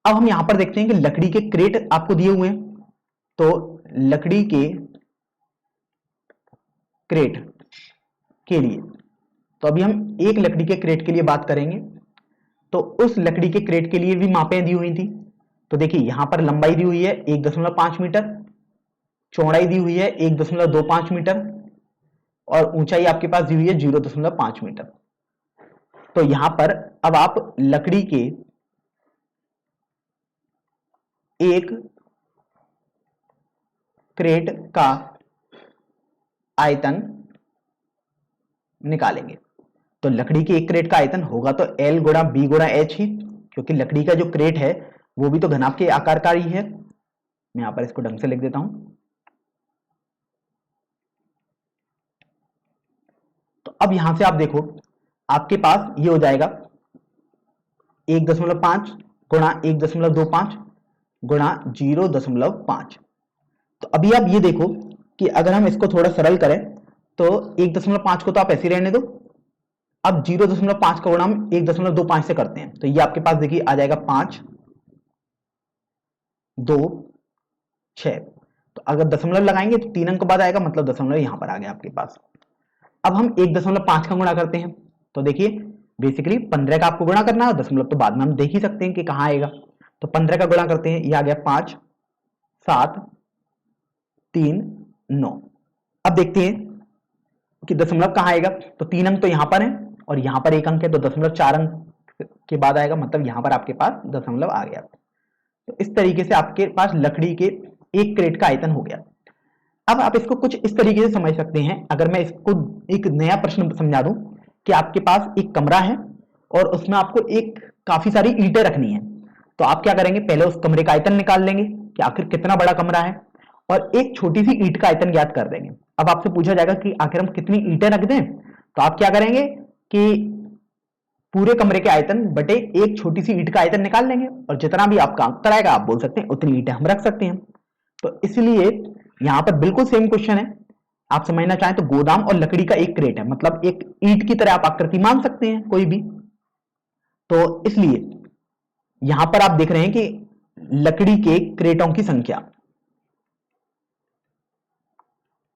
अब हम यहां पर देखते हैं कि लकड़ी के क्रेट आपको दिए हुए हैं। तो लकड़ी के क्रेट के लिए तो अभी हम एक लकड़ी के क्रेट के लिए बात करेंगे। तो उस लकड़ी के क्रेट के लिए भी मापें दी हुई थी। तो देखिए यहां पर लंबाई दी हुई है 1.5 मीटर, चौड़ाई दी हुई है 1.25 मीटर और ऊंचाई आपके पास दी हुई है 0.5 मीटर। तो यहां पर अब आप लकड़ी के एक क्रेट का आयतन निकालेंगे। तो लकड़ी के एक क्रेट का आयतन होगा तो L गुणा B गुणा H ही, क्योंकि लकड़ी का जो क्रेट है वो भी तो घनाभ के आकार का ही है। मैं यहां पर इसको ढंग से लिख देता हूं। तो अब यहां से आप देखो आपके पास ये हो जाएगा 1.5 गुणा 1.25 गुणा 0.5। तो अभी आप ये देखो कि अगर हम इसको थोड़ा सरल करें तो 1.5 को तो आप ऐसे रहने दो। अब 0.5 का गुणा हम 1.25 से करते हैं तो ये आपके पास देखिए आ जाएगा 5 2 6। तो अगर दशमलव लगाएंगे तो 3 अंक बाद आएगा, मतलब दशमलव यहां पर आ गया आपके पास। अब हम 1.5 का गुणा करते हैं तो देखिए बेसिकली 15 का आपको गुणा करना है, दशमलव तो बाद में हम देख ही सकते हैं कि कहां आएगा। तो 15 का गुणा करते हैं, ये आ गया 5 7 3 9। अब देखते हैं कि दशमलव कहां आएगा। तो 3 अंक तो यहां पर है और यहां पर 1 अंक है, तो दशमलव 4 अंक के बाद आएगा, मतलब यहां पर आपके पास दशमलव आ गया। तो इस तरीके से आपके पास लकड़ी के एक क्रेट का आयतन हो गया। अब आप इसको कुछ इस तरीके से समझ सकते हैं, अगर मैं इसको एक नया प्रश्न समझा दूं कि आपके पास एक कमरा है और उसमें आपको एक काफी सारी ईंटें रखनी है। तो आप क्या करेंगे, पहले उस कमरे का आयतन निकाल लेंगे कि आखिर कितना बड़ा कमरा है और एक छोटी सी ईंट का आयतन ज्ञात कर देंगे। अब आपसे पूछा जाएगा कि आखिर हम कितनी ईंटें रख दें, तो आप क्या करेंगे कि पूरे कमरे के आयतन बटे एक छोटी सी ईंट का आयतन निकाल लेंगे और जितना भी आपका अंतर आएगा आप बोल सकते हैं उतनी ईंटें हम रख सकते हैं। तो इसलिए यहां पर बिल्कुल सेम क्वेश्चन है। आप समझना चाहें तो गोदाम और लकड़ी का एक क्रेट है, मतलब एक ईंट की तरह आप आकृति मान सकते हैं कोई भी। तो इसलिए यहां पर आप देख रहे हैं कि लकड़ी के क्रेटों की संख्या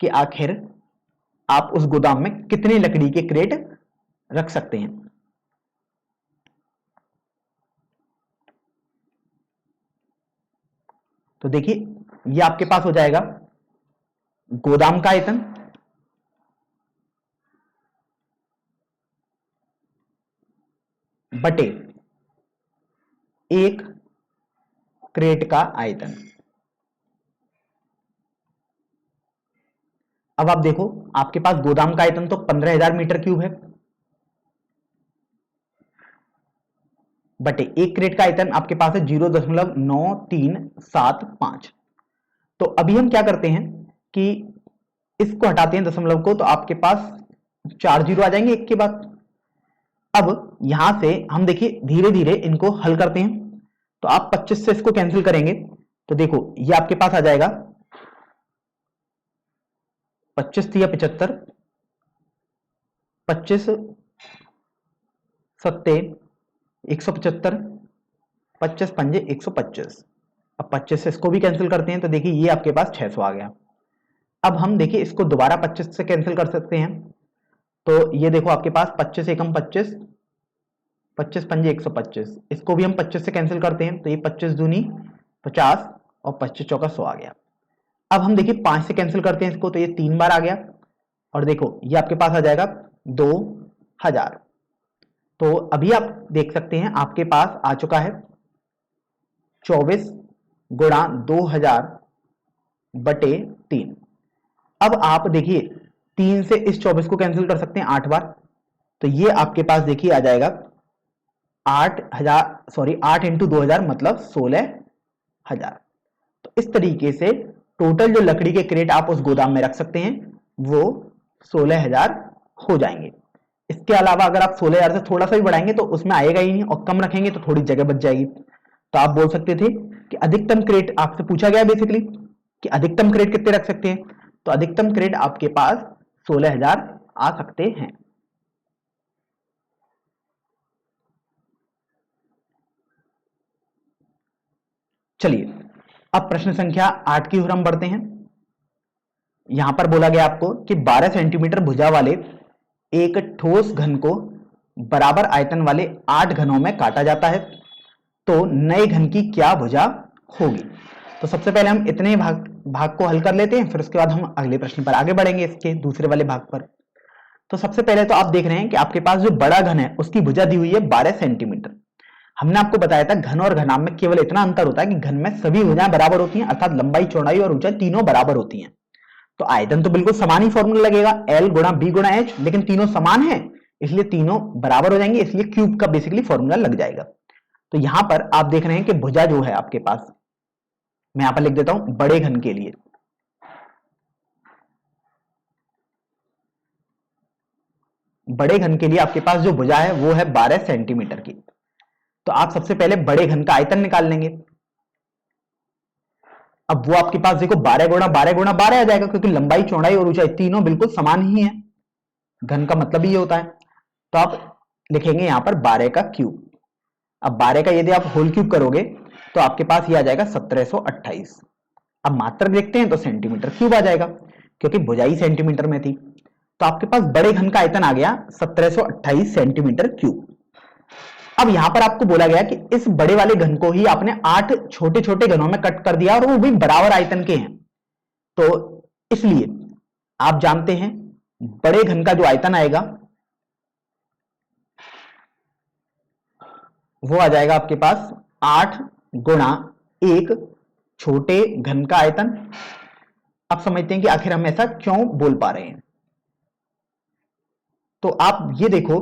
कि आखिर आप उस गोदाम में कितने लकड़ी के क्रेट रख सकते हैं। तो देखिए ये आपके पास हो जाएगा गोदाम का आयतन बटे एक क्रेट का आयतन। अब आप देखो, आपके पास गोदाम का आयतन तो 15,000 मीटर क्यूब है, बटे एक क्रेट का आयतन आपके पास है 0.9375। तो अभी हम क्या करते हैं कि इसको हटाते हैं दशमलव को, तो आपके पास 4 जीरो आ जाएंगे एक के बाद। अब यहां से हम देखिए धीरे धीरे इनको हल करते हैं। तो आप 25 से इसको कैंसिल करेंगे तो देखो ये आपके पास आ जाएगा 25 या 75, 25 सत्ते 175, 25 पंजे 125। अब 25 से इसको भी कैंसिल करते हैं तो देखिए ये आपके पास 600 आ गया। अब हम देखिए इसको दोबारा 25 से कैंसिल कर सकते हैं, तो ये देखो आपके पास 25 एकम 25, 25 पंजे 125, इसको भी हम 25 से कैंसिल करते हैं तो ये 25 दूनी 50 और 25 चौका 100 आ गया। अब हम देखिए 5 से कैंसिल करते हैं इसको, तो ये 3 बार आ गया और देखो ये आपके पास आ जाएगा 2000। तो अभी आप देख सकते हैं आपके पास आ चुका है 24 गुणा 2000 बटे 3। अब आप देखिए 3 से इस 24 को कैंसिल कर सकते हैं 8 बार, तो ये आपके पास देखिए आ जाएगा 8 इंटू 2000 मतलब 16,000। तो इस तरीके से टोटल जो लकड़ी के क्रेट आप उस गोदाम में रख सकते हैं वो 16,000 हो जाएंगे। इसके अलावा अगर आप 16,000 से थोड़ा सा भी बढ़ाएंगे तो उसमें आएगा ही नहीं, और कम रखेंगे तो थोड़ी जगह बच जाएगी। तो आप बोल सकते थे कि अधिकतम क्रेट आपसे पूछा गया बेसिकली कि अधिकतम क्रेट कितने रख सकते हैं, तो अधिकतम क्रेट आपके पास 16,000 आ सकते हैं। चलिए अब प्रश्न संख्या 8 की ओर हम बढ़ते हैं। यहां पर बोला गया आपको कि 12 सेंटीमीटर भुजा वाले एक ठोस घन को बराबर आयतन वाले 8 घनों में काटा जाता है, तो नए घन की क्या भुजा होगी। तो सबसे पहले हम इतने भाग को हल कर लेते हैं, फिर उसके बाद हम अगले प्रश्न पर आगे बढ़ेंगे इसके दूसरे वाले भाग पर। तो सबसे पहले तो आप देख रहे हैं कि आपके पास जो बड़ा घन है उसकी भुजा दी हुई है 12 सेंटीमीटर। हमने आपको बताया था घन और घनाभ में केवल इतना अंतर होता है कि घन में सभी भुजाएं बराबर होती हैं, अर्थात लंबाई चौड़ाई और ऊंचाई तीनों बराबर होती हैं। तो आयतन तो बिल्कुल समान ही फॉर्मूला लगेगा, L गुणा B गुणा H, लेकिन तीनों समान है इसलिए तीनों बराबर हो जाएंगे, इसलिए क्यूब का बेसिकली फॉर्मूला लग जाएगा। तो यहां पर आप देख रहे हैं कि भुजा जो है आपके पास, मैं यहां पर लिख देता हूं बड़े घन के लिए, बड़े घन के लिए आपके पास जो भुजा है वो है 12 सेंटीमीटर की। तो आप सबसे पहले बड़े घन का आयतन निकाल लेंगे। अब वो आपके पास देखो 12 गुणा 12 गुणा 12 आ जाएगा, क्योंकि लंबाई चौड़ाई और ऊंचाई तीनों बिल्कुल समान ही है, घन का मतलब ही होता है। तो आप लिखेंगे यहां पर 12 का क्यूब। अब 12 का यदि आप होल क्यूब करोगे तो आपके पास ये आ जाएगा 1728। अब मात्रक देखते हैं तो सेंटीमीटर क्यूब आ जाएगा, क्योंकि भुजाई सेंटीमीटर में थी। तो आपके पास बड़े घन का आयतन आ गया 1728 सेंटीमीटर क्यूब। अब यहां पर आपको बोला गया कि इस बड़े वाले घन को ही आपने 8 छोटे छोटे घनों में कट कर दिया और वो भी बराबर आयतन के हैं। तो इसलिए आप जानते हैं बड़े घन का जो आयतन आएगा वो आ जाएगा आपके पास 8 गुणा 1 छोटे घन का आयतन। अब समझते हैं कि आखिर हम ऐसा क्यों बोल पा रहे हैं। तो आप ये देखो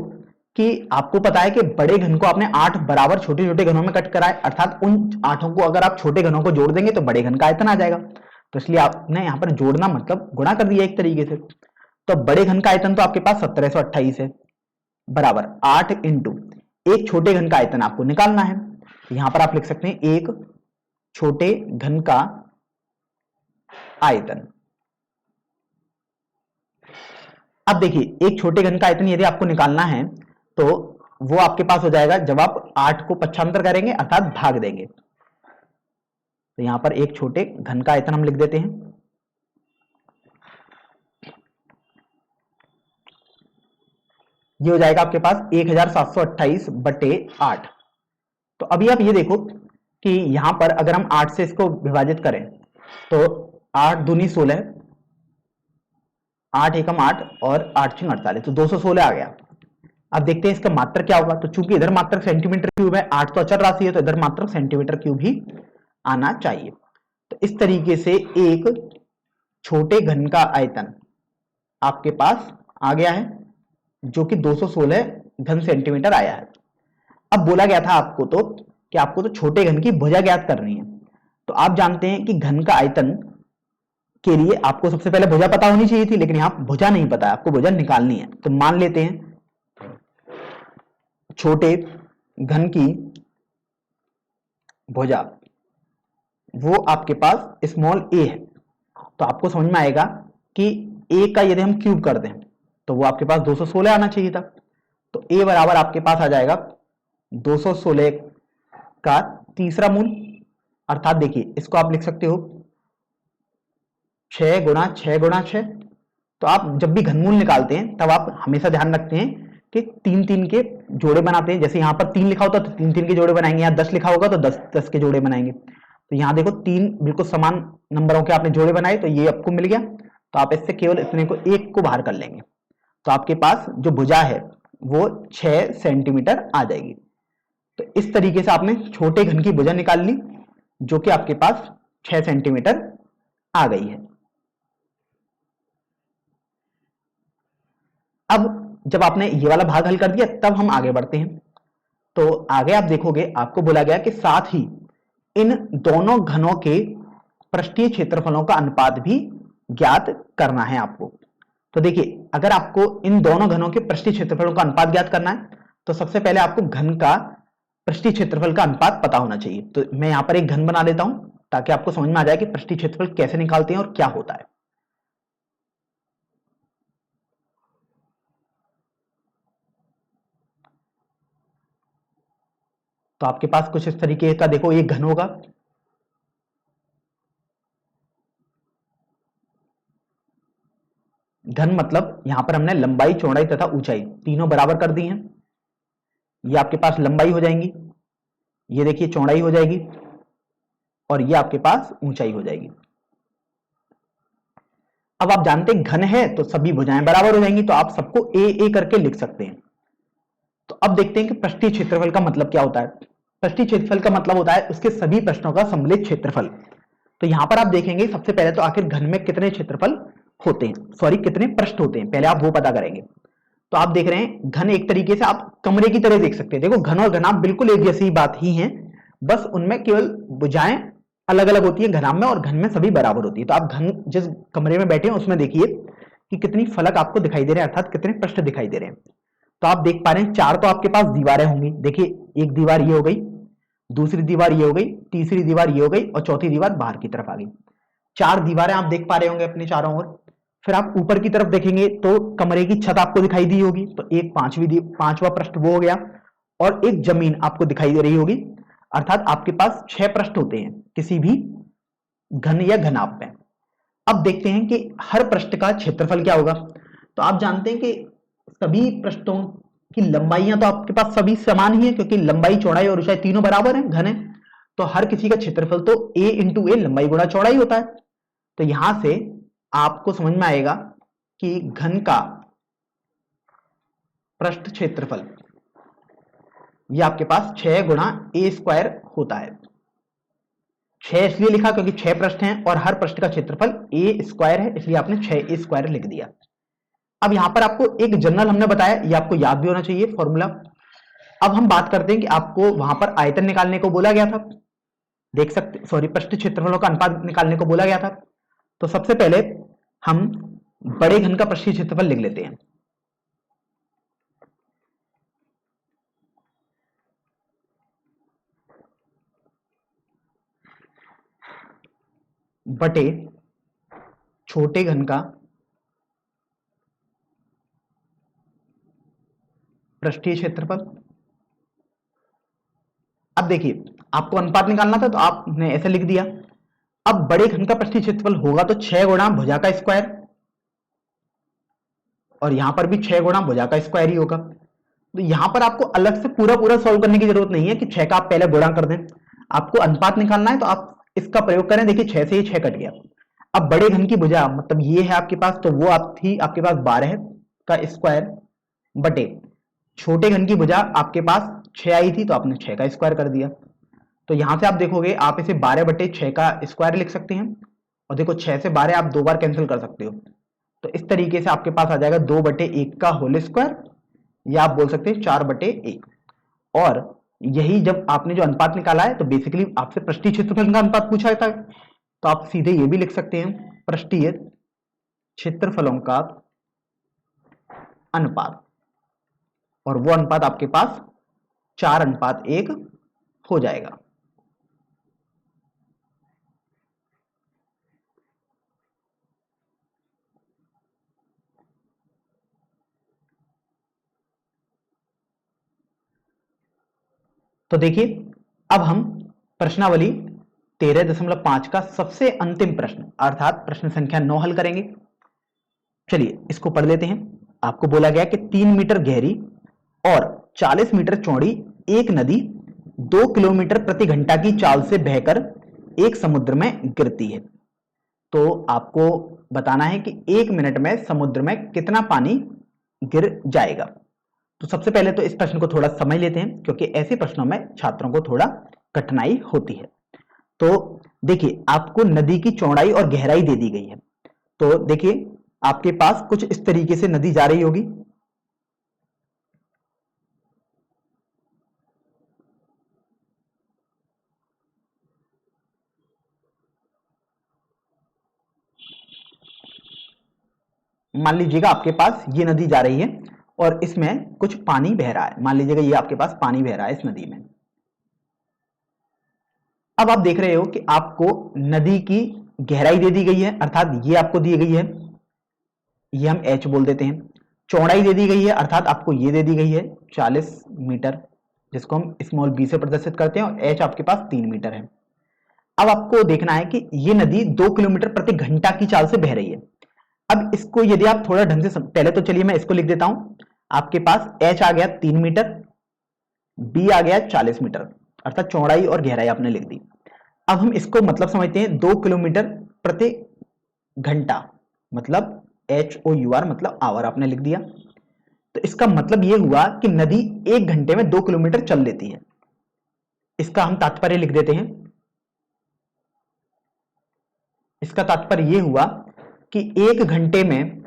कि आपको पता है कि बड़े घन को आपने 8 बराबर छोटे छोटे घनों में कट करा है, अर्थात उन 8 को अगर आप छोटे घनों को जोड़ देंगे तो बड़े घन का आयतन आ जाएगा। तो इसलिए आपने यहां पर जोड़ना मतलब गुणा कर दिया एक तरीके से। तो बड़े घन का आयतन तो आपके पास 1728 है, बराबर 8 इंटू एक छोटे घन का आयतन आपको निकालना है। यहां पर आप लिख सकते हैं एक छोटे घन का आयतन। अब देखिए एक छोटे घन का आयतन यदि आपको निकालना है तो वो आपके पास हो जाएगा जब आप 8 को पक्षांतर करेंगे अर्थात भाग देंगे। तो यहां पर एक छोटे घन का आयतन हम लिख देते हैं, ये हो जाएगा आपके पास 1728 बटे 8। तो अभी आप ये देखो कि यहां पर अगर हम 8 से इसको विभाजित करें तो 8 दूनी 16, 8 एकम 8 और 8 छिंग 48, तो 216 आ गया। अब देखते हैं इसका मात्रक क्या होगा। तो चूंकि इधर मात्रक सेंटीमीटर क्यूब है, 8 तो अचर राशि है, तो इधर मात्रक सेंटीमीटर क्यूब ही आना चाहिए। तो इस तरीके से एक छोटे घन का आयतन आपके पास आ गया है, जो कि 216 घन सेंटीमीटर आया है। अब बोला गया था आपको तो कि आपको तो छोटे घन की भुजा ज्ञात करनी है। तो आप जानते हैं कि घन का आयतन के लिए आपको सबसे पहले भुजा पता होनी चाहिए थी, लेकिन यहां भुजा नहीं पता है, आपको भुजा निकालनी है। तो मान लेते हैं छोटे घन की भुजा वो आपके पास स्मॉल ए है। तो आपको समझ में आएगा कि ए का यदि हम क्यूब कर दें तो वो आपके पास 216 आना चाहिए था। तो ए बराबर आपके पास आ जाएगा 216 का तीसरा मूल, अर्थात देखिए इसको आप लिख सकते हो 6 गुणा 6 गुणा 6। तो आप जब भी घनमूल निकालते हैं तब आप हमेशा ध्यान रखते हैं कि 3 3 के जोड़े बनाते हैं। जैसे यहां पर 3 लिखा होता तो 3 3 के जोड़े बनाएंगे, यहाँ 10 लिखा होगा तो 10 10 के जोड़े बनाएंगे। तो यहाँ देखो 3 बिल्कुल समान नंबरों के आपने जोड़े बनाए, तो ये आपको मिल गया। तो आप इससे केवल इतने को एक को बाहर कर लेंगे, तो आपके पास जो भुजा है वो 6 सेंटीमीटर आ जाएगी। तो इस तरीके से आपने छोटे घन की भुजा निकाल ली, जो कि आपके पास 6 सेंटीमीटर आ गई है। अब जब आपने ये वाला भाग हल कर दिया, तब हम आगे बढ़ते हैं। तो आगे आप देखोगे आपको बोला गया कि साथ ही इन दोनों घनों के पृष्ठीय क्षेत्रफलों का अनुपात भी ज्ञात करना है आपको। तो देखिए अगर आपको इन दोनों घनों के पृष्ठीय क्षेत्रफलों का अनुपात ज्ञात करना है, तो सबसे पहले आपको घन का पृष्ठीय क्षेत्रफल का अनुपात पता होना चाहिए। तो मैं यहां पर एक घन बना लेता हूं ताकि आपको समझ में आ जाए कि पृष्ठीय क्षेत्रफल कैसे निकालते हैं और क्या होता है। तो आपके पास कुछ इस तरीके का देखो एक घन होगा, घन मतलब यहां पर हमने लंबाई चौड़ाई तथा ऊंचाई तीनों बराबर कर दी हैं। ये आपके पास लंबाई हो जाएंगी, ये देखिए चौड़ाई हो जाएगी, और ये आपके पास ऊंचाई हो जाएगी। अब आप जानते हैं घन है तो सभी भुजाएं बराबर हो जाएंगी, तो आप सबको ए करके लिख सकते हैं। तो अब देखते हैं कि पृष्ठीय क्षेत्रफल का मतलब क्या होता है। पृष्ठीय क्षेत्रफल का मतलब होता है उसके सभी पृष्ठों का सम्मिलित क्षेत्रफल। तो यहां पर आप देखेंगे सबसे पहले तो आखिर घन में कितने क्षेत्रफल होते हैं, सॉरी कितने पृष्ठ होते हैं, पहले आप वो पता करेंगे। तो आप देख रहे हैं घन एक तरीके से आप कमरे की तरह देख सकते हैं। देखो घन और घनाभ बिल्कुल एक जैसी बात ही है, बस उनमें केवल भुजाएं अलग अलग होती है घनाभ में, और घन में सभी बराबर होती है। तो आप घन जिस कमरे में बैठे हैं उसमें देखिए कि कितनी फलक आपको दिखाई दे रहे हैं, अर्थात कितने पृष्ठ दिखाई दे रहे हैं। तो आप देख पा रहे हैं 4 तो आपके पास दीवारें होंगी। देखिए एक दीवार ये हो गई, दूसरी दीवार ये हो गई, तीसरी दीवार ये हो गई, और चौथी दीवार बाहर की तरफ आ गई। 4 दीवारें आप देख पा रहे होंगे अपने चारों ओर। फिर आप ऊपर की तरफ देखेंगे तो कमरे की छत आपको दिखाई दी होगी, तो एक पांचवा पृष्ठ वो हो गया, और एक जमीन आपको दिखाई दे रही होगी। अर्थात आपके पास 6 पृष्ठ होते हैं किसी भी घन या घनाभ में। अब देखते हैं कि हर पृष्ठ का क्षेत्रफल क्या होगा। तो आप जानते हैं कि सभी पृष्ठों की लंबाइयां तो आपके पास सभी समान ही है, क्योंकि लंबाई चौड़ाई और ऊंचाई तीनों बराबर है, घन है। तो हर किसी का क्षेत्रफल तो a इंटू ए लंबाई गुणा चौड़ाई होता है। तो यहां से आपको समझ में आएगा कि घन का पृष्ठ क्षेत्रफल ये आपके पास 6 गुणा ए स्क्वायर होता है। 6 इसलिए लिखा क्योंकि 6 पृष्ठ हैं और हर पृष्ठ का क्षेत्रफल ए स्क्वायर है, इसलिए आपने 6 ए स्क्वायर लिख दिया। अब यहां पर आपको एक जनरल हमने बताया, ये आपको याद भी होना चाहिए फॉर्मूला। अब हम बात करते हैं कि आपको वहां पर आयतन निकालने को बोला गया था, देख सकते सॉरी पृष्ठ क्षेत्रफलों का अनुपात निकालने को बोला गया था। तो सबसे पहले हम बड़े घन का पृष्ठीय क्षेत्रफल लिख लेते हैं। बटे छोटे घन का पृष्ठीय क्षेत्रफल। अब देखिए आपको अनुपात निकालना था तो आपने ऐसे लिख दिया। अब बड़े घन का पृष्ठीय क्षेत्रफल होगा तो 6 गुणा भुजा का स्क्वायर, और यहां पर भी 6 गुणा भुजा का स्क्वायर ही होगा। तो यहां पर आपको अलग से पूरा पूरा सॉल्व करने की जरूरत नहीं है कि 6 का आप पहले गुणा कर दें। आपको अनुपात निकालना है तो आप इसका प्रयोग करें। देखिए 6 से ही 6 कट गया। अब बड़े घन की भुजा मतलब ये है आपके पास, तो वो आप थी आपके पास 12 का स्क्वायर बटे छोटे घन की भुजा आपके पास 6 आई थी तो आपने 6 का स्क्वायर कर दिया। तो यहां से आप देखोगे आप इसे 12/6 का स्क्वायर लिख सकते हैं। और देखो 6 से 12 आप 2 बार कैंसिल कर सकते हो। तो इस तरीके से आपके पास आ जाएगा 2/1 का होल स्क्वायर, या आप बोल सकते हैं 4/1। और यही जब आपने जो अनुपात निकाला है तो बेसिकली आपसे पृष्ठीय क्षेत्रफल का अनुपात पूछा था, तो आप सीधे ये भी लिख सकते हैं पृष्ठीय क्षेत्रफलों का अनुपात, और वो अनुपात आपके पास 4:1 हो जाएगा। तो देखिए अब हम प्रश्नावली 13.5 का सबसे अंतिम प्रश्न अर्थात प्रश्न संख्या 9 हल करेंगे। चलिए इसको पढ़ लेते हैं। आपको बोला गया कि 3 मीटर गहरी और 40 मीटर चौड़ी एक नदी 2 किलोमीटर प्रति घंटा की चाल से बहकर एक समुद्र में गिरती है। तो आपको बताना है कि 1 मिनट में समुद्र में कितना पानी गिर जाएगा। तो सबसे पहले तो इस प्रश्न को थोड़ा समझ लेते हैं, क्योंकि ऐसे प्रश्नों में छात्रों को थोड़ा कठिनाई होती है। तो देखिए आपको नदी की चौड़ाई और गहराई दे दी गई है। तो देखिए आपके पास कुछ इस तरीके से नदी जा रही होगी। मान लीजिएगा आपके पास ये नदी जा रही है और इसमें कुछ पानी बह रहा है। मान लीजिएगा ये आपके पास पानी बह रहा है इस नदी में। अब आप देख रहे हो कि आपको नदी की गहराई दे दी गई है, अर्थात ये आपको दी गई है, ये हम h बोल देते हैं। चौड़ाई दे दी गई है अर्थात आपको ये दे दी गई है 40 मीटर, जिसको हम स्मॉल b से प्रदर्शित करते हैं, और h आपके पास 3 मीटर है। अब आपको देखना है कि ये नदी 2 किलोमीटर प्रति घंटा की चाल से बह रही है। अब इसको यदि आप थोड़ा ढंग से पहले तो चलिए मैं इसको लिख देता हूं। आपके पास h आ गया 3 मीटर, b आ गया 40 मीटर, अर्थात चौड़ाई और गहराई आपने लिख दी। अब हम इसको मतलब समझते हैं 2 किलोमीटर प्रति घंटा, मतलब HOUR मतलब आवर आपने लिख दिया। तो इसका मतलब यह हुआ कि नदी 1 घंटे में 2 किलोमीटर चल लेती है। इसका हम तात्पर्य लिख देते हैं। इसका तात्पर्य यह हुआ कि 1 घंटे में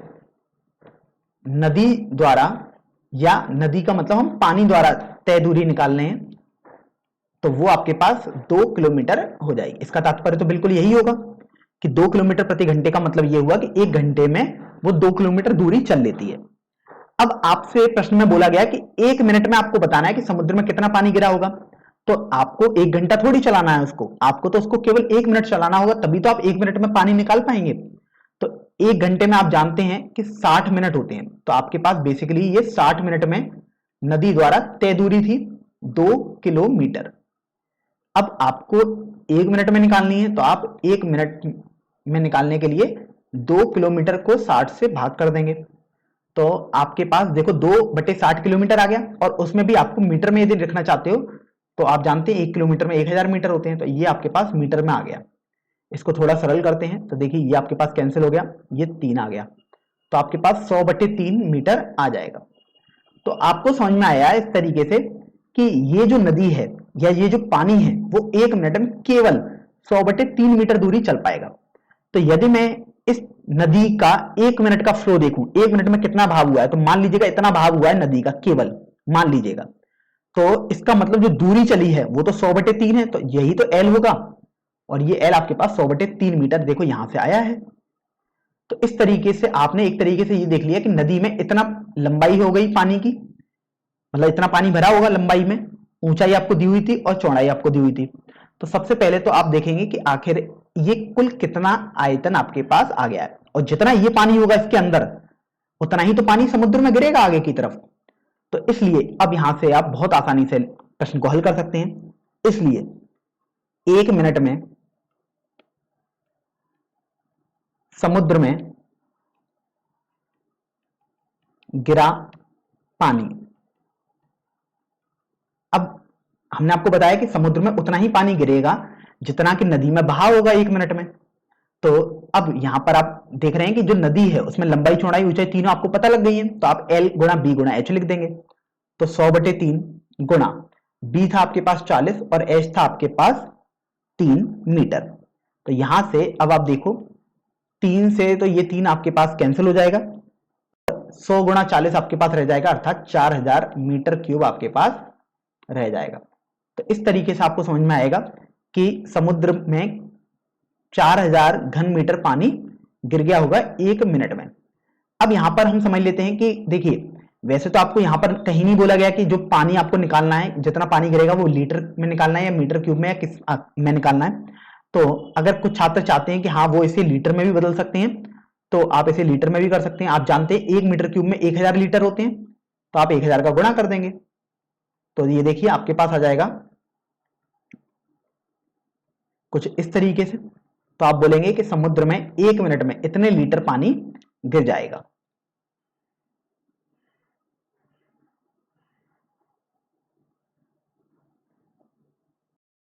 नदी द्वारा, या नदी का मतलब हम पानी द्वारा तय दूरी निकाल रहे हैं, तो वो आपके पास 2 किलोमीटर हो जाएगी। इसका तात्पर्य तो बिल्कुल यही होगा कि 2 किलोमीटर प्रति घंटे का मतलब यह हुआ कि 1 घंटे में वो 2 किलोमीटर दूरी चल लेती है। अब आपसे प्रश्न में बोला गया कि 1 मिनट में आपको बताना है कि समुद्र में कितना पानी गिरा होगा। तो आपको 1 घंटा थोड़ी चलाना है उसको, आपको तो उसको केवल 1 मिनट चलाना होगा, तभी तो आप 1 मिनट में पानी निकाल पाएंगे। तो 1 घंटे में आप जानते हैं कि 60 मिनट होते हैं, तो आपके पास बेसिकली ये 60 मिनट में नदी द्वारा तय दूरी थी 2 किलोमीटर। अब आपको 1 मिनट में निकालनी है, तो आप 1 मिनट में निकालने के लिए 2 किलोमीटर को 60 से भाग कर देंगे। तो आपके पास देखो 2/60 किलोमीटर आ गया, और उसमें भी आपको मीटर में यदि रखना चाहते हो तो आप जानते हैं 1 किलोमीटर में 1000 मीटर होते हैं, तो ये आपके पास मीटर में आ गया। इसको थोड़ा सरल करते हैं तो देखिए ये आपके पास कैंसिल हो गया, ये 3 आ गया, तो आपके पास 100/3 मीटर आ जाएगा। तो आपको समझ में आया इस तरीके से कि ये जो नदी है या ये जो पानी है वो 1 मिनट में केवल 100/3 मीटर दूरी चल पाएगा। तो यदि मैं इस नदी का 1 मिनट का फ्लो देखूं, 1 मिनट में कितना भाव हुआ है, तो मान लीजिएगा इतना भाव हुआ है नदी का, केवल मान लीजिएगा, तो इसका मतलब जो दूरी चली है वो तो 100/3 है, तो यही तो L होगा, और ये L आपके पास 100/3 मीटर देखो यहां से आया है। तो इस तरीके से आपने एक तरीके से ये देख लिया कि नदी में इतना लंबाई हो गई पानी की, मतलब इतना पानी भरा होगा लंबाई में, ऊंचाई आपको दी हुई थी और चौड़ाई आपको दी हुई थी। तो सबसे पहले तो आप देखेंगे कि आखिर ये कुल कितना आयतन आपके पास आ गया है, और जितना ये पानी होगा इसके अंदर उतना ही तो पानी समुद्र में गिरेगा आगे की तरफ। तो इसलिए अब यहां से आप बहुत आसानी से प्रश्न को हल कर सकते हैं। इसलिए 1 मिनट में समुद्र में गिरा पानी, अब हमने आपको बताया कि समुद्र में उतना ही पानी गिरेगा जितना कि नदी में बहाव होगा 1 मिनट में। तो अब यहां पर आप देख रहे हैं कि जो नदी है उसमें लंबाई चौड़ाई ऊंचाई तीनों आपको पता लग गई है, तो आप L गुणा B गुणा H लिख देंगे। तो 100/3 गुणा b था आपके पास 40 और h था आपके पास 3 मीटर। तो यहां से अब आप देखो 3 से तो ये 3 आपके पास कैंसिल हो जाएगा, 100 गुणा 40 आपके पास रह जाएगा, अर्थात 4000 मीटर क्यूब आपके पास रह जाएगा। तो इस तरीके से आपको समझ में आएगा कि समुद्र में 4000 घन मीटर पानी गिर गया होगा 1 मिनट में। अब यहां पर हम समझ लेते हैं कि देखिए वैसे तो आपको यहां पर कहीं नहीं बोला गया कि जो पानी आपको निकालना है, जितना पानी गिरेगा वो लीटर में निकालना है या मीटर क्यूब में या किस में निकालना है। तो अगर कुछ छात्र चाहते हैं कि हाँ वो इसे लीटर में भी बदल सकते हैं, तो आप इसे लीटर में भी कर सकते हैं। आप जानते हैं 1 मीटर क्यूब में 1000 लीटर होते हैं, तो आप 1000 का गुणा कर देंगे। तो ये देखिए आपके पास आ जाएगा कुछ इस तरीके से। तो आप बोलेंगे कि समुद्र में 1 मिनट में इतने लीटर पानी गिर जाएगा।